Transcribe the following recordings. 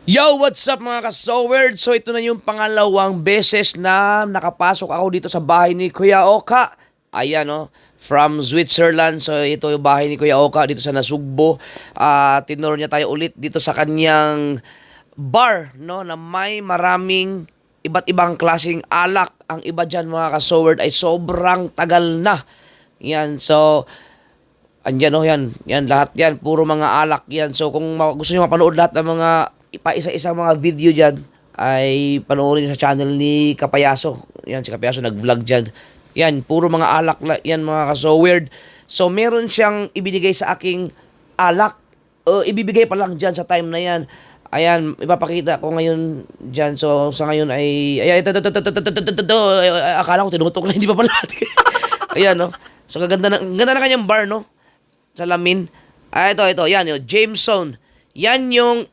Yo, what's up mga ka-Sowerd? So ito na yung pangalawang beses na nakapasok ako dito sa bahay ni Kuya Oka. Ayan from Switzerland. So ito yung bahay ni Kuya Oka dito sa Nasugbo. Tinuro niya tayo ulit dito sa kanyang bar, no, na may maraming iba't ibang klaseng alak. Ang iba dyan mga ka-Sowerd ay sobrang tagal na. Yan, so andyan yan lahat yan, puro mga alak yan. So kung gusto niyo mapanood lahat ng mga isa-isang mga video dyan, ay panoorin nyo sa channel ni Kapayaso. Yan, si Kapayaso nag-vlog dyan. Yan, puro mga alak yan mga ka-Sowerd. So meron siyang ibinigay sa aking alak. Ibibigay pa lang dyan sa time na yan. Ayan, ipapakita ko ngayon dyan. So sa ngayon ay akala ko tinutok na, hindi pa pala. Ayan, no. So ganda na kanyang bar, no, salamin. Ito, yan, Jameson. Yan yung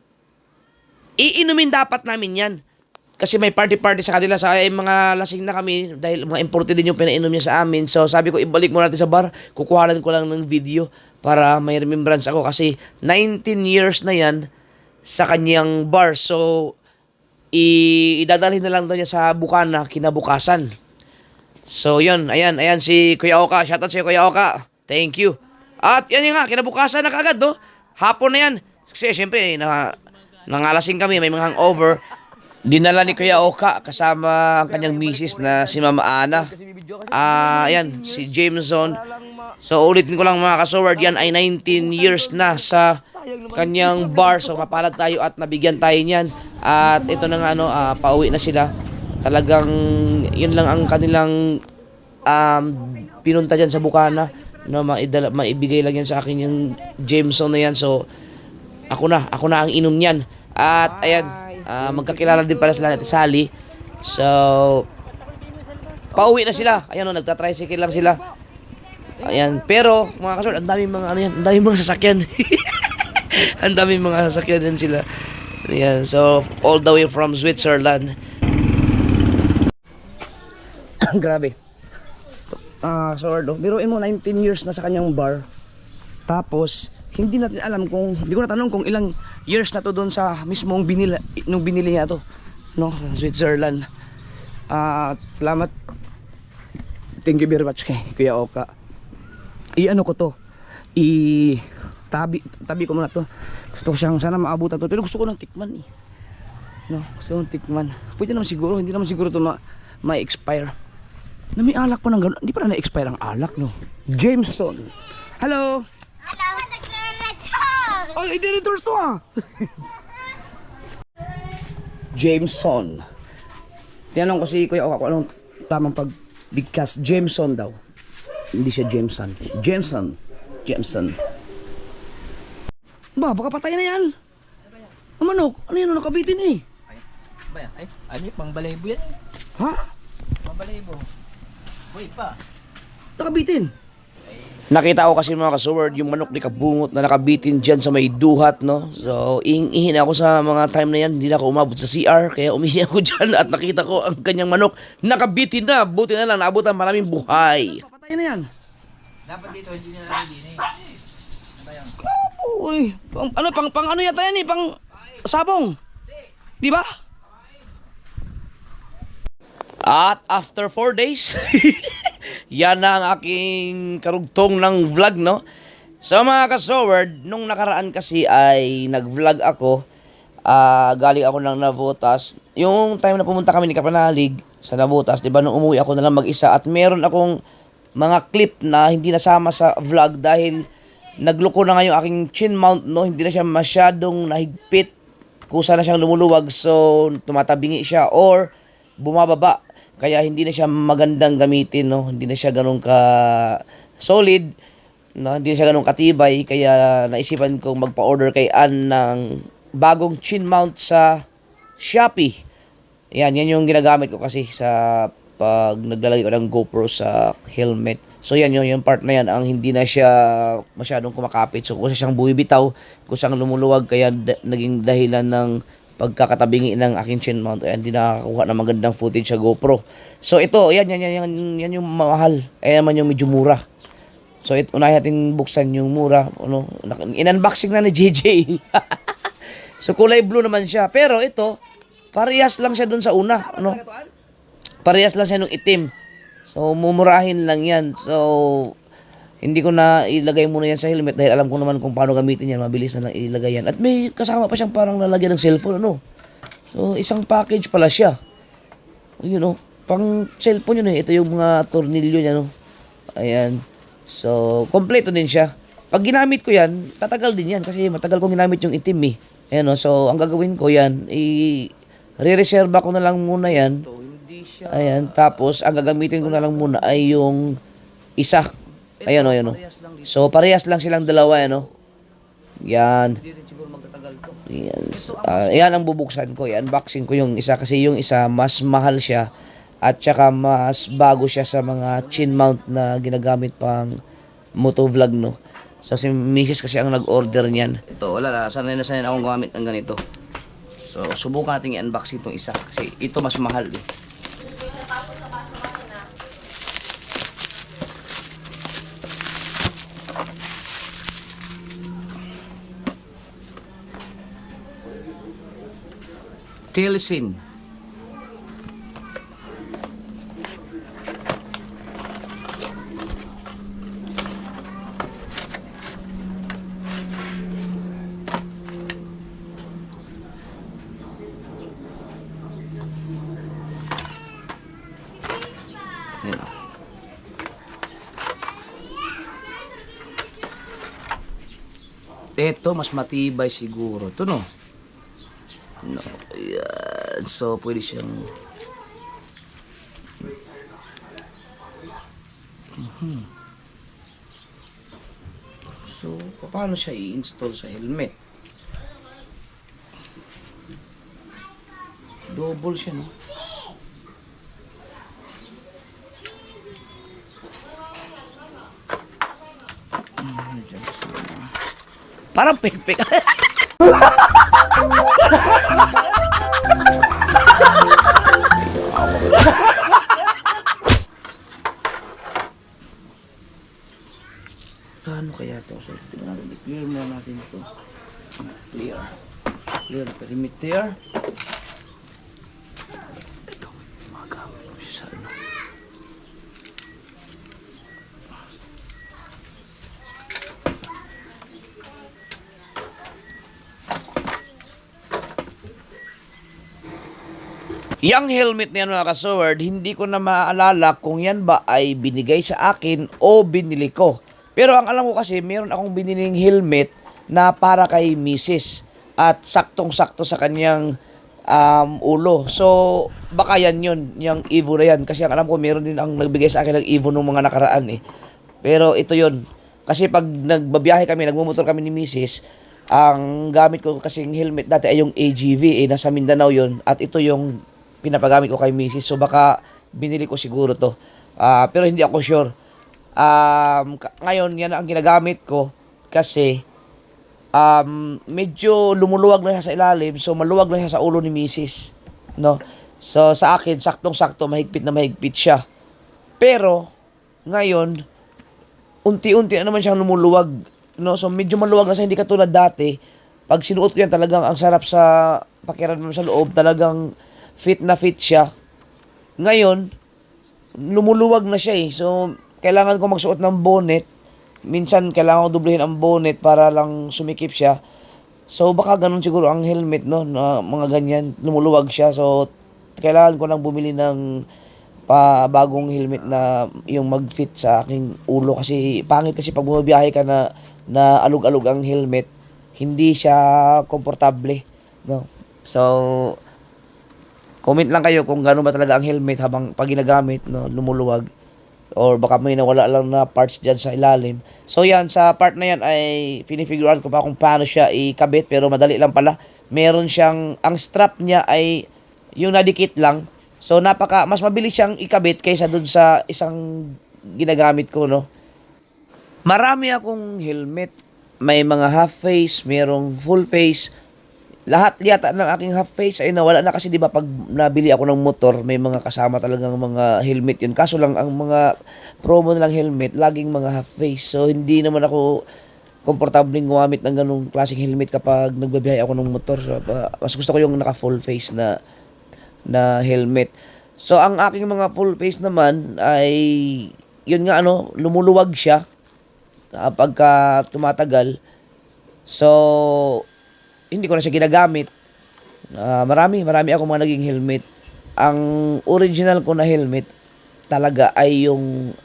iinumin dapat namin yan. Kasi may party sa kanila. Sa mga lasing na kami, dahil mga imported din yung pinainom niya sa amin. So sabi ko, ibalik mo natin sa bar. Kukuhanan ko lang ng video para may remembrance ako. Kasi 19 years na yan sa kanyang bar. So idadalhin na lang daw niya sa Bukana kinabukasan. So yun, ayan si Kuya Oka. Shoutout si Kuya Oka. Thank you. At yan nga, kinabukasan na kagad, no? Hapon na yan. Kasi syempre, nangalasing kami, may mga hangover. Dinala ni Kuya Oka kasama ang kanyang misis na si Mama Ana. Ayan, si Jameson. So ulitin ko lang mga ka-Sowerd, yan ay 19 years na sa kanyang bar. So mapalad tayo at nabigyan tayo niyan. At ito na nga, pauwi na sila. Talagang yun lang ang kanilang pinunta dyan sa Bukana, no, maibigay lang yan sa akin yung Jameson na yan. So ako na ang inom niyan. At ayan, magkakilala din pala sila natin Sally. So pauwi na sila. Ayan, nagta-tricycle lang sila. Ayan, pero mga ka-Sowerd, ang daming mga ang daming mga sasakyan. Ang daming mga sasakyan din sila. Ayan, so all the way from Switzerland. Grabe. Sowerd, biruin mo 19 years na sa kanyang bar. Tapos hindi natin alam kung, hindi ko natanong kung ilang years na to doon sa mismong nung binili niya to, no, sa Switzerland. Salamat. Thank you very much kay Kuya Oka. I-ano ko to, tabi ko muna to. Gusto ko siyang sana maabutan to, pero gusto ko ng tikman eh. No, gusto ko ng tikman. Pwede naman siguro, hindi naman siguro to ma-expire. Na may alak pa ng gano'n. Hindi pa na na-expire ang alak, no? Jameson. Hello! Hello! Ay, editor to ah! Jameson. Tinanong ko si Kuya Oka kung anong tamang pagbigkas. Jameson daw. Hindi siya Jameson. Jameson. Ba, baka patay na yan. Ang manok, ano yan, nakabitin eh. Ay, ano pang balaybo yan? Ha? Pang balaybo. Uy pa. Nakabitin. Nakita ko kasi mga ka-Sowerd yung manok ni Kabungot na nakabitin dyan sa may duhat, no? So, ihin ako sa mga time na yan. Hindi na ako umabot sa CR. Kaya umihi ako dyan at nakita ko ang kanyang manok nakabitin na. Buti na lang, naabutan maraming buhay. Papatay na yan. Dapat dito, hindi na lang din eh. Uy, pang ano yata yan eh, pang sabong. Di ba? At after 4 days, yan na ang aking karugtong ng vlog, no? So mga ka-Sowerd, nung nakaraan kasi ay nag-vlog ako. Galing ako ng Navotas. Yung time na pumunta kami ni Kapanalig sa Navotas, diba, nung umuwi ako na lang mag-isa. At meron akong mga clip na hindi nasama sa vlog dahil nagluko na nga yung aking chin mount, no? Hindi na siya masyadong nahigpit. Kusa na siyang lumuluwag, so tumatabingi siya or bumababa. Kaya hindi na siya magandang gamitin, no? Hindi na siya ganun ka solid, no? Hindi na siya ganun katibay. Kaya naisipan kong magpa-order kay Ann ng bagong chin mount sa Shopee. Yan yung ginagamit ko kasi sa pag naglalagay ko ng GoPro sa helmet. So yan yung part na yan ang hindi na siya masyadong kumakapit. So kung siyang buwibitaw, kung siyang lumuluwag, kaya naging dahilan ng pagkakatabingi ng aking chin mount. Ayan, hindi nakakakuha ng magandang footage sa GoPro. So ito, yan yung mahal. Ayan naman yung medyo mura. So unahin natin buksan yung mura. In-unboxing na ni JJ. So kulay blue naman siya. Pero ito, parehas lang siya dun sa una. Ano? Parehas lang siya nung itim. So mumurahin lang yan. So hindi ko na ilagay muna yan sa helmet dahil alam ko naman kung paano gamitin yan. Mabilis na lang ilagay yan. At may kasama pa siyang parang lalagyan ng cellphone. Ano? So isang package pala siya. You know, pang cellphone yun eh. Ito yung mga tornilyo niya. No? Ayan. So kompleto din siya. Pag ginamit ko yan, tatagal din yan. Kasi matagal kong ginamit yung itim eh. Ayan o. So ang gagawin ko yan, re-reserva ko na lang muna yan. Ayan. Tapos ang gagamitin ko na lang muna ay yung isa. Ayan o, ayan o. So, parehas lang silang dalawa, ano? Yan. Yan. Yan ang bubuksan ko. I-unboxing ko yung isa kasi yung isa mas mahal siya at saka mas bago siya sa mga chin mount na ginagamit pang motovlog, no? So, si Mrs. kasi ang nag-order niyan. Ito, wala na. Sanay na akong gumamit ng ganito. So, subukan natin i-unboxing itong isa kasi ito mas mahal, eh. Tilsin. Ito, mas matibay siguro. Ito, no? No, yan. So, pwede siyang... So, paano siya i-install sa helmet? Double siya, no? Parang pekpek. Paano kaya ito? So, tingnan natin. I-clear muna natin ito. Clear. Clear perimeter. Ito. Magamit ko siya sa ano. Yang helmet na yan mga ka-sword, hindi ko na maalala kung yan ba ay binigay sa akin o binili ko. Pero ang alam ko kasi, meron akong biniling helmet na para kay Mrs. At saktong-sakto sa kanyang ulo. So, baka yan yun, yung Evo na yan. Kasi ang alam ko, meron din ang nagbigay sa akin ng Evo nung mga nakaraan eh. Pero ito yun. Kasi pag nagbabiyahe kami, nagmumotor kami ni Mrs., ang gamit ko kasing helmet dati ay yung AGV eh, nasa Mindanao yun. At ito yung pinapagamit ko kay Mrs. So baka binili ko siguro to. Pero hindi ako sure. Ngayon, yan ang ginagamit ko kasi medyo lumuluwag na siya sa ilalim. So maluwag na siya sa ulo ni Mrs. No? So sa akin, saktong-sakto, mahigpit na mahigpit siya. Pero ngayon, unti-unti na naman siyang lumuluwag. No? So medyo maluwag na siya, hindi katulad dati. Pag sinuot ko yan, talagang ang sarap sa pakiramdam sa loob. Talagang fit na fit siya. Ngayon, lumuluwag na siya eh. So, kailangan ko magsuot ng bonnet. Minsan, kailangan ko dublehin ang bonnet para lang sumikip siya. So, baka ganun siguro ang helmet, no? Na mga ganyan, lumuluwag siya. So, kailangan ko lang bumili ng bagong helmet na yung mag-fit sa aking ulo. Kasi, pangit kasi pag bumabiyahe ka na alug-alug ang helmet, hindi siya komportable, no? So, comment lang kayo kung gano'n ba talaga ang helmet habang pag ginagamit, no, lumuluwag. Or baka may nawala lang na parts dyan sa ilalim. So yan, sa part na yan ay finifigurean ko pa kung paano siya ikabit. Pero madali lang pala. Meron siyang, ang strap niya ay yung nadikit lang. So mas mabilis siyang ikabit kaysa dun sa isang ginagamit ko, no. Marami akong helmet. May mga half face, merong full face. Lahat yata ng aking half face ay nawala na kasi 'di ba pag nabili ako ng motor, may mga kasama talagang mga helmet 'yun. Kaso lang ang mga promo nilang helmet laging mga half face. So hindi naman ako komportable gumamit ng ganung klaseng helmet kapag nagbabiyahe ako ng motor. So, mas gusto ko yung naka full face na helmet. So ang aking mga full face naman ay yun nga lumuluwag siya kapag tumatagal. So hindi ko na siya ginagamit. Marami akong mga naging helmet. Ang original ko na helmet talaga ay yung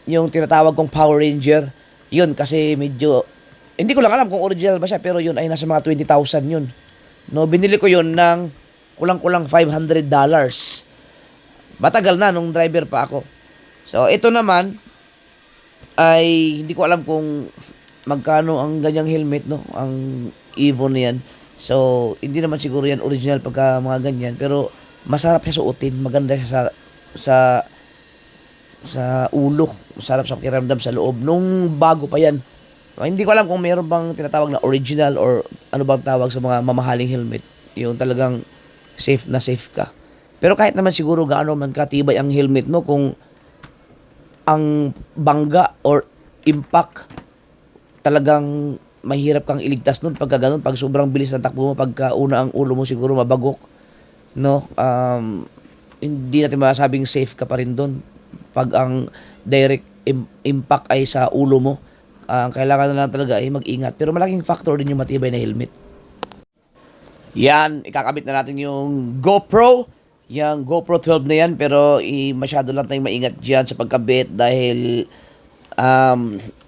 tinatawag kong Power Ranger. Yun kasi medyo hindi ko lang alam kung original ba siya, pero yun ay nasa mga 20,000 yun. No, binili ko yun ng kulang-kulang $500. Matagal na nung driver pa ako. So ito naman ay hindi ko alam kung magkano ang ganyang helmet, no? Ang Evo na yan. So hindi naman siguro yan original pagka mga ganyan, pero masarap siya suotin, maganda siya sa ulo, masarap sa pakiramdam sa loob nung bago pa yan. Hindi ko alam kung mayroon bang tinatawag na original or ano bang tawag sa mga mamahaling helmet, yung talagang safe na safe ka. Pero kahit naman siguro gaano man katibay ang helmet mo, kung ang bangga or impact talagang mahirap kang iligtas nun pagka ganun, pag sobrang bilis ng takbo mo, pagka una ang ulo mo siguro mabagok, no? Hindi natin masasabing safe ka pa rin doon pag ang direct impact ay sa ulo mo. Ang kailangan na lang talaga ay mag-ingat, pero malaking factor din yung matibay na helmet. Yan, ikakabit na natin yung GoPro. Yung GoPro 12 na yan, pero masyado lang tayong maingat dyan sa pagkabit dahil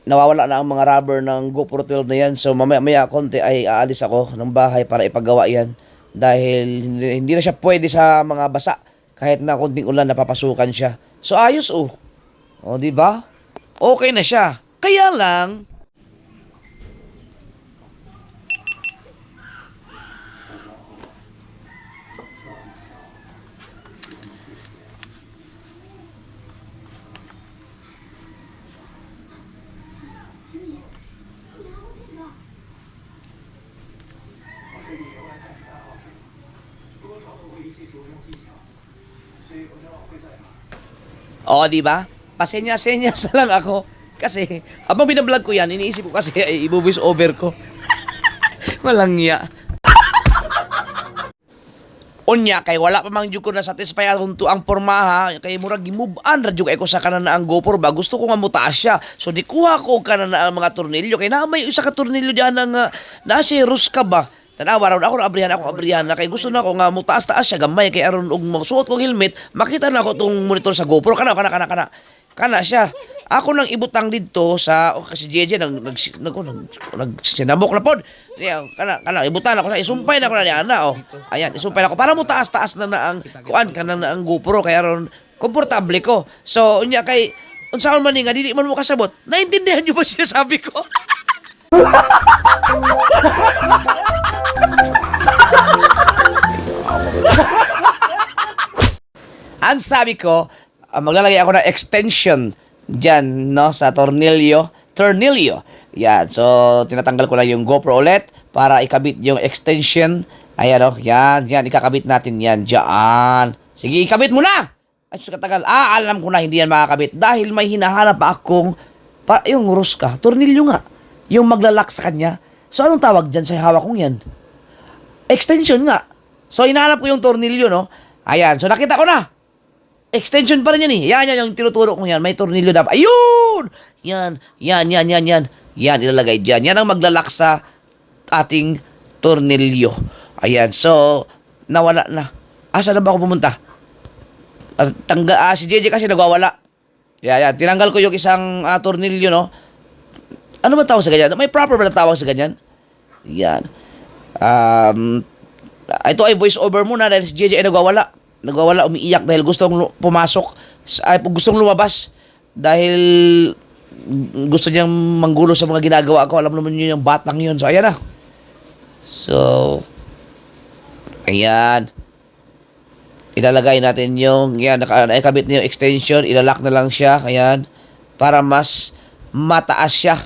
nawawala na ang mga rubber ng GoPro 12 na yan. So mamaya konti ay aalis ako ng bahay para ipagawa yan dahil hindi na siya pwede sa mga basa. Kahit na konting ulan, napapasukan siya. So ayos O, di ba? Okay na siya. Kaya lang di ba? Pasenya-senyas na lang ako. Kasi, habang binablog ko yan, iniisip ko kasi ay i-voice over ko. Walang iya. Unya, kay wala pa mang jud ko na satisfy akong ang pormaha, kay murag gi-move on ra jud ko sa kanan na ang GoPro ba. Gusto ko nga mutaas siya. So, di kuha ko kanan na ang mga tornilyo. Kay na may isa ka tornilyo diyan nga na siya ruska ba. Tanawa raw ako abrihan na kay gusto na ako nga mutaas-taas siya gamay kay aron og magsuot kong helmet, makita na ako tong monitor sa GoPro kana siya. Ako nang ibutang didto sa kasi JJ nagsinamok na pod. Kana ibutan ako sa isumpay na ko na niya na Ayan, isumpay na ko para mo taas-taas na ang kuan kanang na ang GoPro kay aron komportable ko. So unya kay unsaon man ni nga dili man mo kasabot. Naintindihan niyo ba sinasabi ko? Ang sabi ko, maglalagay ako ng extension dyan, no, sa tornilyo. Yan, so tinatanggal ko lang yung GoPro ulit para ikabit yung extension. Ayan, yan, ikakabit natin yan dyan. Sige, ikabit mo na! Ay, sus, katagal. Alam ko na hindi yan makakabit dahil may hinahanap pa akong, yung ruska, tornilyo nga, yung maglalak sa kanya. So, anong tawag dyan sa hawak kong yan? Extension nga. So, hinahanap ko yung tornilyo, no? Ayan, so nakita ko na. Extension pa rin yan eh. Yan, yung tinuturo ko yan. May tornilyo dapat. Ayun! Yan. Yan, ilalagay dyan. Yan ang maglalak sa ating tornilyo. Ayan, so, nawala na. Saan na ba ako pumunta? Si JJ kasi nagwawala. Yan. Tinanggal ko yung isang tornilyo, no? Ano ba tawag sa ganyan? May proper ba na tawag sa ganyan? Yan. Ito ay voice over muna dahil si JJ ay nagwawala, umiiyak dahil gustong pumasok, gustong lumabas dahil gusto niyang manggulo sa mga ginagawa ko. Alam naman niyo yung batang yun. So, ayan na. So, ayan. Ilalagay natin yung, nakakabit niyo yung extension, ilalak na lang siya, ayan, para mas mataas siya.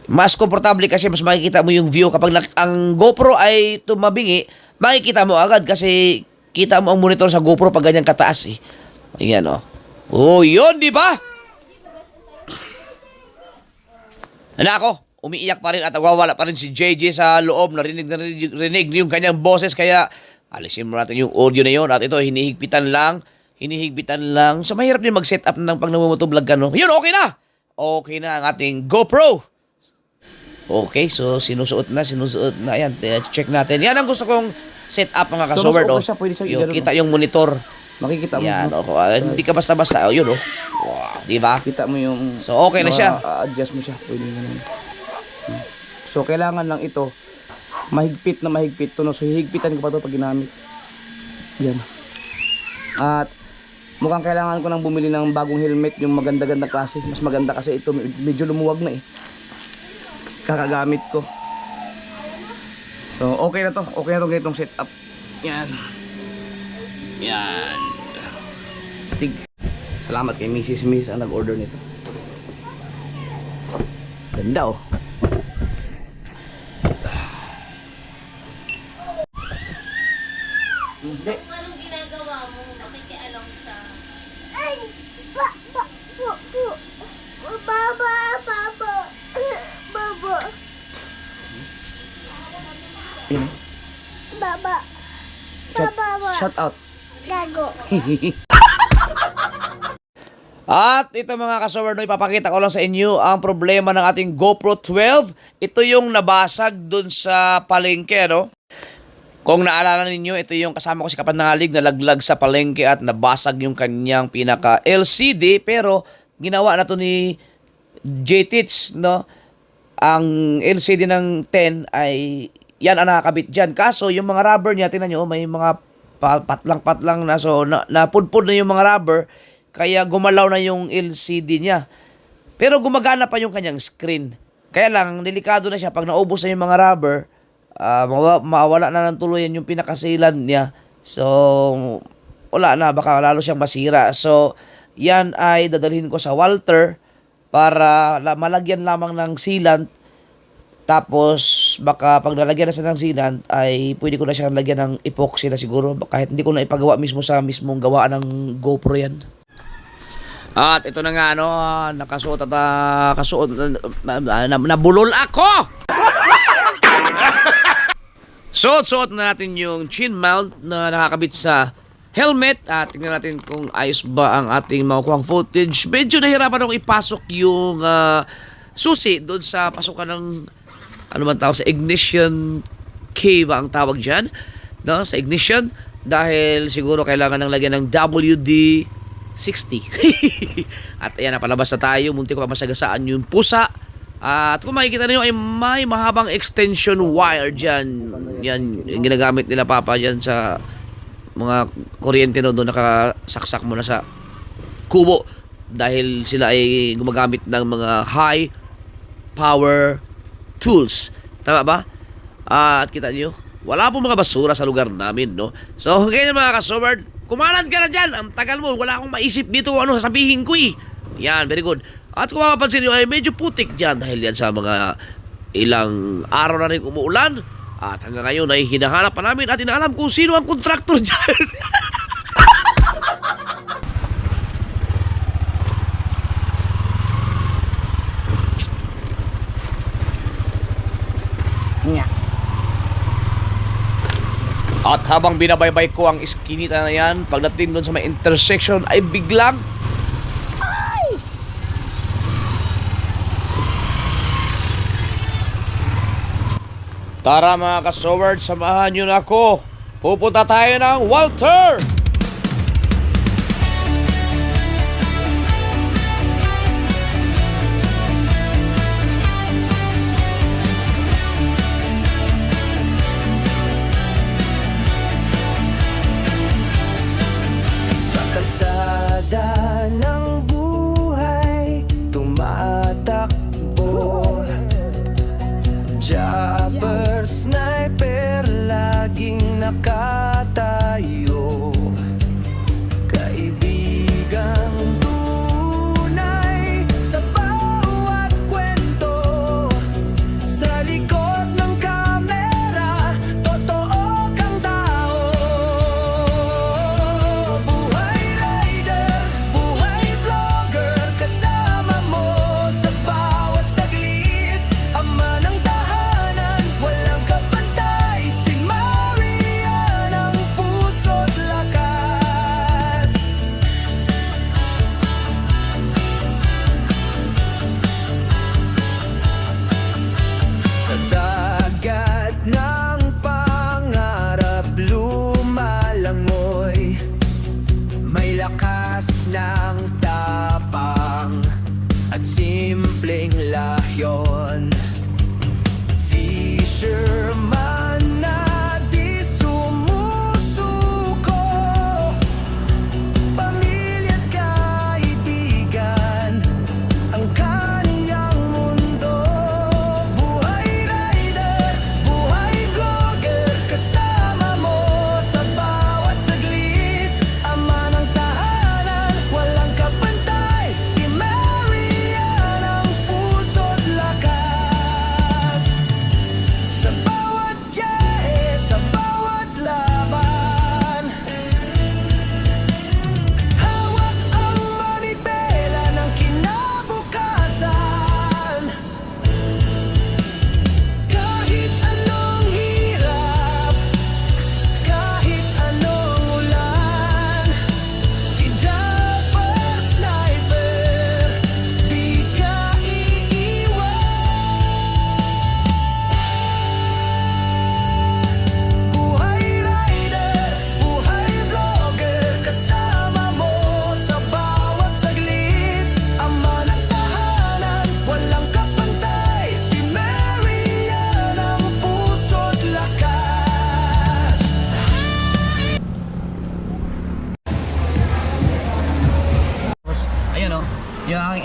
Mas komportable kasi mas makikita mo yung view. Kapag ang GoPro ay tumabingi, makikita mo agad kasi kita mo ang monitor sa GoPro pag ganyan kataas eh. Ayan yun, di ba? Nako, umiiyak pa rin at nagwawala pa rin si JJ sa loob. Narinig yung kanyang boses. Kaya alisin mo natin yung audio na yun. At ito, hinihigpitan lang. So, mahirap din mag-set up ng pag namumutublog ka, no? Yun, okay na! Okay na ang ating GoPro. Okay, so sinusuot na. Ayan, check natin. Yan ang gusto kong set up, mga kasober. So, siya, pwede siya Yung i-gano, kita yung monitor. Makikita mo. Yan, hindi ka basta-basta. Oh, yun, oh. Wow, di ba? Kita mo yung... So, okay na siya. Adjust mo siya. Pwede ganun. So, kailangan lang ito mahigpit na mahigpit to, no? So, hihigpitan ko pa to pag ginamit. Yan. At mukhang kailangan ko nang bumili ng bagong helmet, yung maganda-ganda klase. Mas maganda kasi ito, medyo lumuwag na eh. Kakagamit ko. So, okay na to. Okay na to ganitong setup. Yan. Yan. Stig. Salamat kay Mrs. Miss ang nag-order nito. Ganda oh. Hindi. Anong ginagawa mo? Makikialam siya. Ay! Baba! Yan. Baba! Shout out. Gago! At ito mga kasober, no, ipapakita ko lang sa inyo ang problema ng ating GoPro 12. Ito yung nabasag dun sa palengke, no? Kung naalala ninyo, ito yung kasama ko si Kapanalig na laglag sa palengke at nabasag yung kanyang pinaka LCD. Pero ginawa na to ni JTits, no? Ang LCD ng 10 ay yan ang nakakabit dyan. Kaso yung mga rubber niya, tingnan nyo, may mga patlang-patlang na. So napudpud na yung mga rubber. Kaya gumalaw na yung LCD niya. Pero gumagana pa yung kanyang screen. Kaya lang, delikado na siya. Pag naubos na yung mga rubber, mawala na ng tuluyan yung pinakasilan niya. So, wala na. Baka lalo siyang masira. So, yan ay dadalhin ko sa Walter para malagyan lamang ng sealant. Tapos, baka pag nalagyan na siya ng sealant, ay pwede ko na siyang lagyan ng epoxy na siguro. Kahit hindi ko na ipagawa mismo sa mismong gawaan ng GoPro yan. At ito na nga, nakasuot at nabulol ako! Suot na natin yung chin mount na nakakabit sa helmet at tingnan natin kung ayos ba ang ating makukuhang footage. Medyo nahirapan akong ipasok yung susi doon sa pasukan ng ano man tawag sa ignition key ba ang tawag dyan, no? Sa ignition, dahil siguro kailangan ng lagyan ng WD-60. At ayan, napalabas na tayo. Munti ko pa masagasaan yung pusa. At kung makikita niyo ay may mahabang extension wire dyan. Yan, yung ginagamit nila papa dyan sa mga kuryente doon nakasaksak mo na sa kubo. Dahil sila ay gumagamit ng mga high power tools. Tama ba? At kita niyo, wala pong mga basura sa lugar namin, no? So, ganyan mga kasobard, kumalat ka na dyan. Ang tagal mo, wala akong maisip dito kung ano sasabihin ko eh. Yan, very good. At kung mapapansin nyo ay medyo putik dyan dahil yan sa mga ilang araw na rin umuulan. At hanggang ngayon ay hinahanap pa namin at inaalam kung sino ang kontraktor dyan. At habang binabaybay ko ang iskinita na yan, pagdating doon sa may intersection ay biglang tara mga kasoward, samahan nyo na ako. Pupunta tayo ng Walter! Sa kalsada ng buhay tumatakbo, Jabber, sniper, laging nakatayo. Kaibigang tunay sa bawat kwento. Sa likod ng kamera, totoo kang tao. Buhay rider, buhay vlogger, kasama mo sa bawat saglit.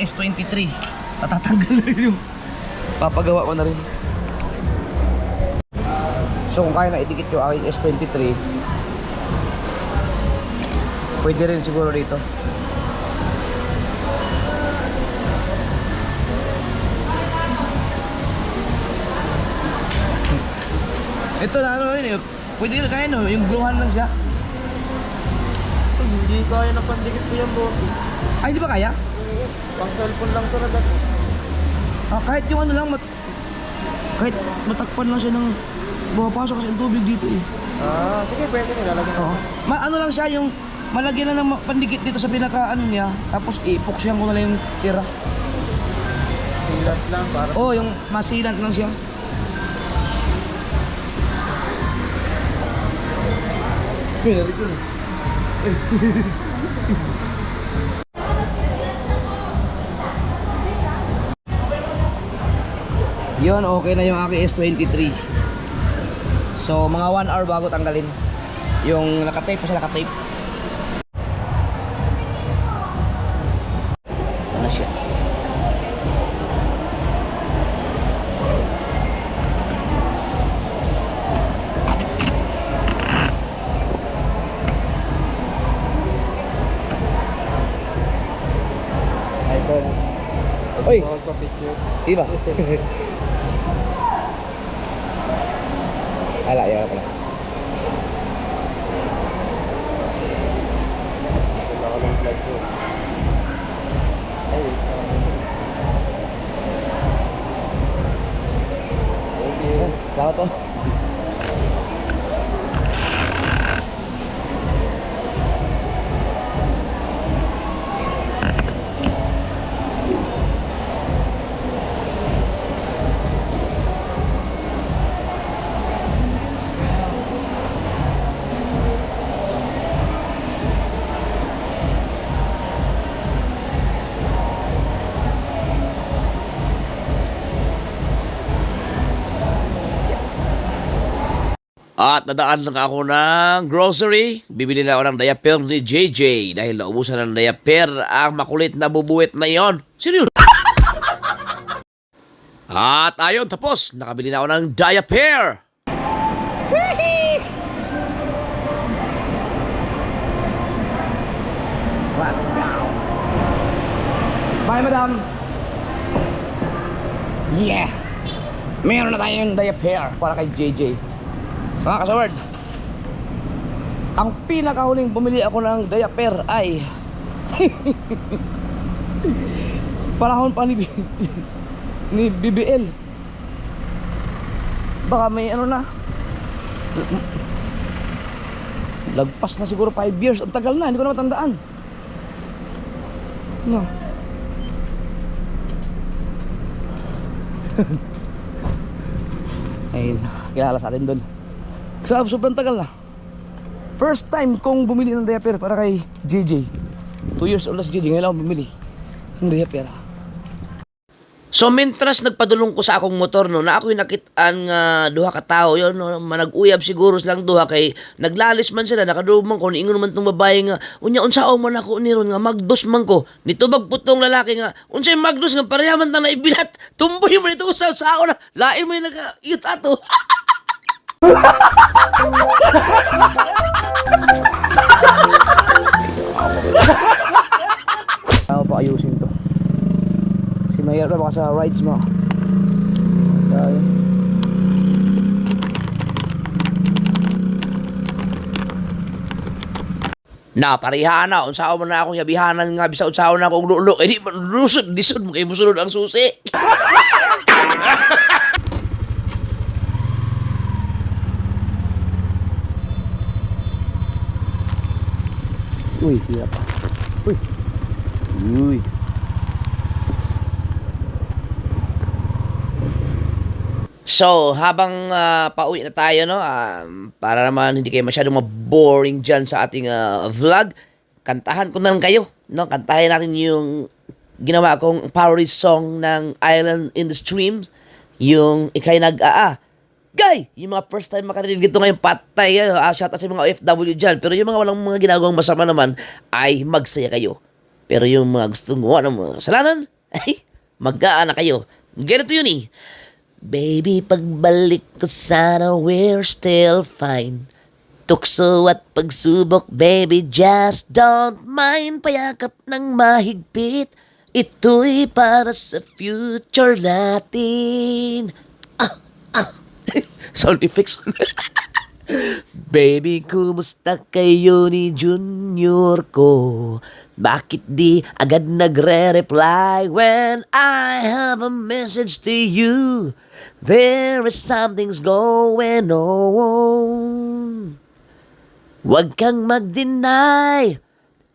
S23. Tatatanggal na rin yung papagawa ko na rin. So kung kaya na idikit yung aking S23, pwede rin siguro dito. Ito na ano rin eh. Pwede rin kaya no, yung bluhan lang siya. Hindi kaya na pandikit ko yung boss. Ay, di ba kaya? Pang cellphone lang to na dati. Kahit yung ano lang, kahit matakpan lang siya ng bumapasok kasi ang tubig dito eh. Sige, pwede nilalagyan. Oo. Ano lang siya, yung malagyan lang ng pandikit dito sa pinaka ano niya, tapos ipoksyan ko na lang yung tira. Silat lang para. Oo, yung masilant lang siya. Pinari ko na. Yun, okay na yung aking S23. So, mga 1 hour bago tanggalin. Yung nakatape pa siya, nakatape. Ano siya? Oy! Diba? Ala, yan pala. Salamat po. At nadaan lang ako ng grocery. Bibili na ako ng diaper ni JJ dahil naubusan ng diaper ang makulit na bubuwit na yon. Seryo? At ayun, tapos. Nakabili na ako ng diaper. Bye, madam. Yeah. Meron na tayong diaper para kay JJ. Mga kasaward, ang pinakahuling bumili ako ng diaper ay panahon pa ni BBL. Baka may ano na, lagpas na siguro 5 years. Ang tagal na, hindi ko na matandaan. No. Ayun, kilala sa atin doon. Sobrang tagal na. First time kong bumili ng diaper para kay JJ. 2 years old na si JJ, ngayon ako bumili ng diaper. So, mentras nagpadulong ko sa akong motor, no, na ako'y nakitaan nga duha ka tao, yun, no, manag-uyab siguro silang duha, kay naglalis man sila, nakadumang ko, niingon man tong babae nga, unya, unsao man ako niron nga, magdos man ko, nito magputong lalaki nga, unsay magdos nga, parehaman ta na ibilat, tumboy mo nito sa ako na, lain mo yung nag-iyot ato. Ako pa ayusin to. Si Mayor na baka sa rides mo. Tayo. Na, parihaan na, unsao man na akong yabihanan nga, bisa unsao na akong lulo, eh di, lusod, disod mo kayo musunod ang susi. Uy, siya pa. Uy. Uy. So, habang pauwi na tayo, no, para naman hindi kayo masyadong ma-boring dyan sa ating vlog, kantahan ko na lang kayo, no? Kantahin natin yung ginawa kong parody song ng Island in the Streams, yung Ika'y Nag-aa. Guy, yung mga first time makarinig ito ngayon, patay, shout out sa mga OFW dyan, pero yung mga walang mga ginagawang masama naman, ay magsaya kayo. Pero yung mga gustong gumawa ng mga kasalanan, Ay, mag-aana kayo. Ganito yun eh. Baby, pagbalik ko sana we're still fine. Tukso at pagsubok, baby, just don't mind. Payakap ng mahigpit, ito'y para sa future natin. Sound effects. Baby, kumusta kayo ni Junior ko? Bakit di agad nagre-reply when I have a message to you? There is something's going on. Huwag kang mag-deny.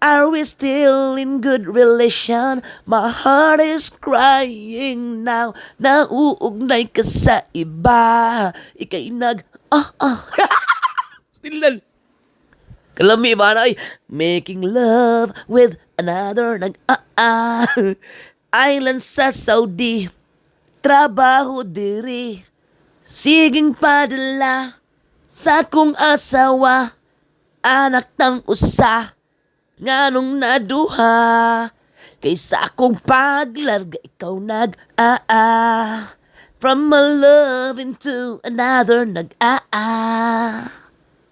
Are we still in good relation? My heart is crying now. Nauugnay ka sa iba. Ika'y Stilan. Kalami ba na ay making love with another Island sa Saudi. Trabaho diri. Siging padala sa kong asawa. Anak ng usa. Nganong naduha. Kaysa akong paglarga ikaw From a love into another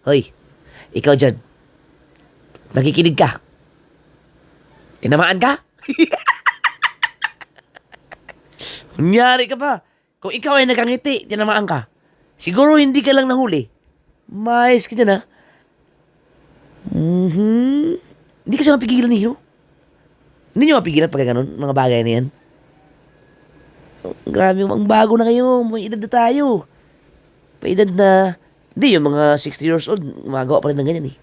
Hoy, ikaw dyan. Nakikinig ka. Tinamaan ka? Kunyari ka pa. Kung ikaw ay nakangiti, tinamaan ka. Siguro hindi ka lang nahuli. Mais ka dyan, ha? Hindi kasi mapigilan niyo. Hindi nyo mapigilan pag ganun, mga bagay na yan. Grabe, ang bago na kayo. May edad na tayo. May edad na... Hindi, yung mga 60 years old, magawa pa rin ng ganyan eh.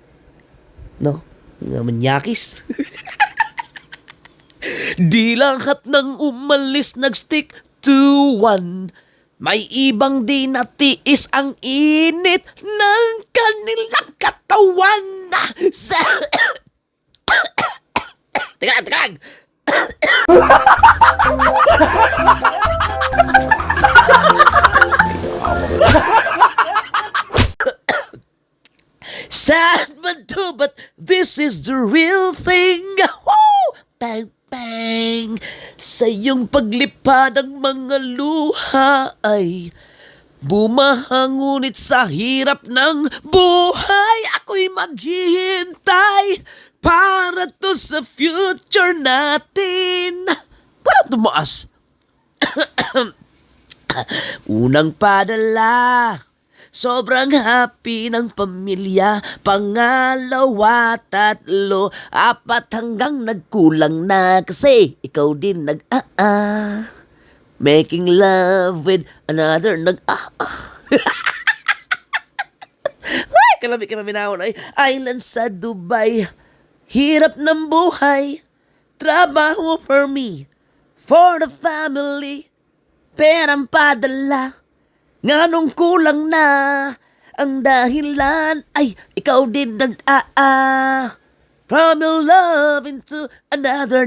No? Mga manyakis. Di lahat ng umalis nag-stick to one. May ibang di natiis ang init ng kanilang katawan. Teka lang. Sad but true, but this is the real thing. Woo! Bang, bang. Sa iyong paglipad ang mga luha ay bumahangunit sa hirap ng buhay. Ako'y maghihintay para to sa future natin. Parang tumaas. Unang padala. Sobrang happy ng pamilya. Pangalawa, tatlo, apat hanggang nagkulang na. Kasi ikaw din making love with another Ay, kalami ka maminahon ay island sa Dubai. Hirap ng buhay. Trabaho for me. For the family. Perang padala. Nganong kulang na ang dahilan ay ikaw din From your love into another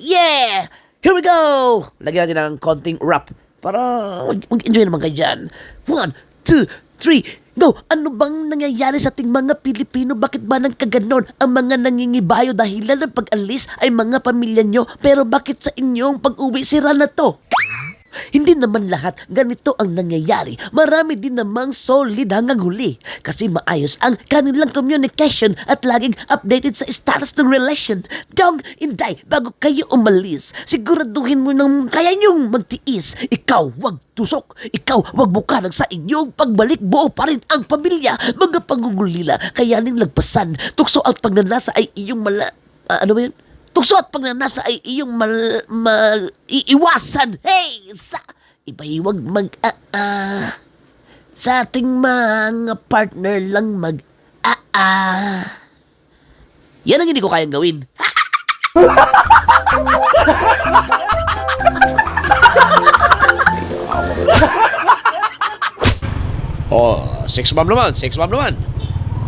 Yeah! Here we go! Lagyan natin ng konting rap para mag-enjoy naman kayo dyan. 1, 2, 3, go! Ano bang nangyayari sa ating mga Pilipino? Bakit ba nagkaganon? Ang mga nangingibayo dahilan ng pag-alis ay mga pamilya nyo. Pero bakit sa inyong pag-uwi sira na to? Hindi naman lahat ganito ang nangyayari. Marami din namang solid hanggang huli. Kasi maayos ang kanilang communication at laging updated sa status ng relation. Dong, inday, bago kayo umalis, siguraduhin mo nang kaya niyong magtiis. Ikaw, wag tusok. Ikaw, wag bukarag sa inyong pagbalik. Buo pa rin ang pamilya. Mga pangungulila, kayanin lagpasan. Tukso at pagnanasa ay iyong ano ba yun? Tukso at pagnanasa ay iyong iiwasan. Hey! Iba'y wag sa ating mga partner lang Yan ang hindi ko kayang gawin. Oh, six bomb naman.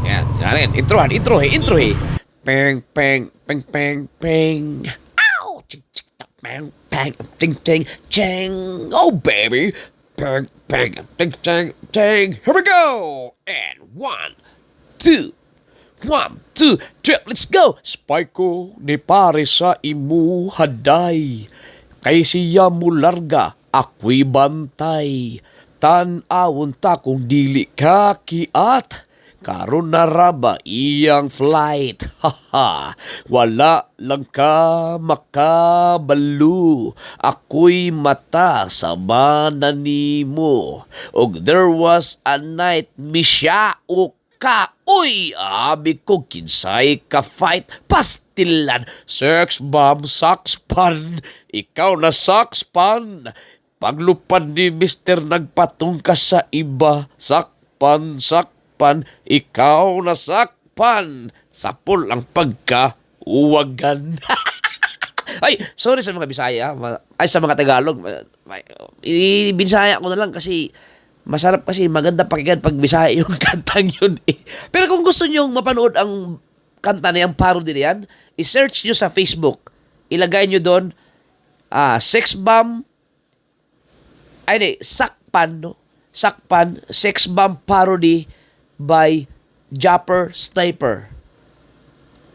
Yan, intro he. Peng, peng, peng, peng, peng. Ow! Ching, ching, peng, peng, ting, ting, ching. Oh, baby. Peng, peng, ting, ting, ting. Here we go. And 1, 2, 1, 2, 3, let's go! Spike ni pare sa imu haday. Kay siya mo larga, ako'y bantay. Tan-awon ta kung dili ka kiat. Karon na raba iyang flight. Haha, wala lang ka makabalo. Ako'y mata sa mananimo. Og there was a night misya o ka. Uy, abi ko kinsay ka fight. Pastilan, sex bomb, sakspan. Ikaw na sakspan. Paglupad ni Mr. nagpatong ka sa iba. Sakpan, ikaw na sakpan. Sapol ang pagka-uwagan. Ay, sorry sa mga Bisaya. Ay, sa mga Tagalog. Bisaya ko na lang kasi masarap kasi maganda pakinggan pag Bisaya yung kantang yun eh. Pero kung gusto nyo mapanood ang kanta na yung parody na yan, i-search nyo sa Facebook. Ilagay nyo doon, sex bomb, sakpan, no? Sakpan, sex bomb parody by Japper Sniper.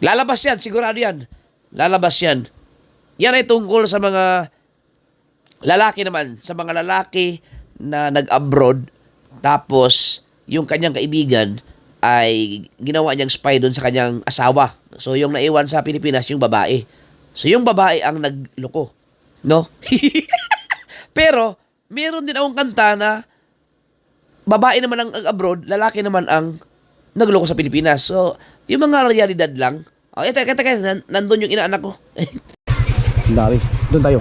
Lalabas yan, sigurado yan. Lalabas yan. Yan ay tungkol sa mga lalaki naman, sa mga lalaki na nag-abroad, tapos yung kanyang kaibigan ay ginawa niyang spy doon sa kanyang asawa. So yung naiwan sa Pilipinas, yung babae. So yung babae ang nagloko. No? Pero, meron din akong kanta na babae naman ang abroad, lalaki naman ang nagloko sa Pilipinas. So, yung mga realidad lang. Oh, ito, nandun yung inaanak ko. Dami. Doon tayo.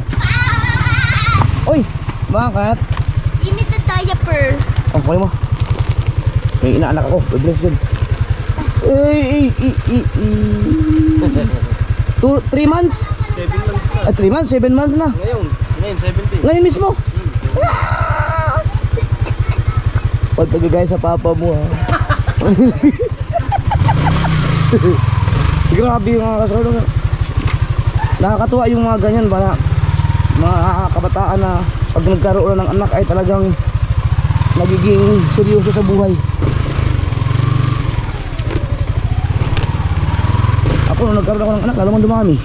Oy, bakit? Give me the diaper. Oh, kunin mo. May inaanak ako. Bless yun. 3 months? 7 months na. 3 months? 7 months na. Ngayon 17. Ngayon mismo. Huwag tagagay sa papa mo ha. Grabe yung mga kasalo. Nakakatuwa yung mga ganyan ba na mga kabataan na pag nagkaroon ng anak ay talagang nagiging seryoso sa buhay. Ako nung nagkaroon ako ng anak, lalo mang dumami.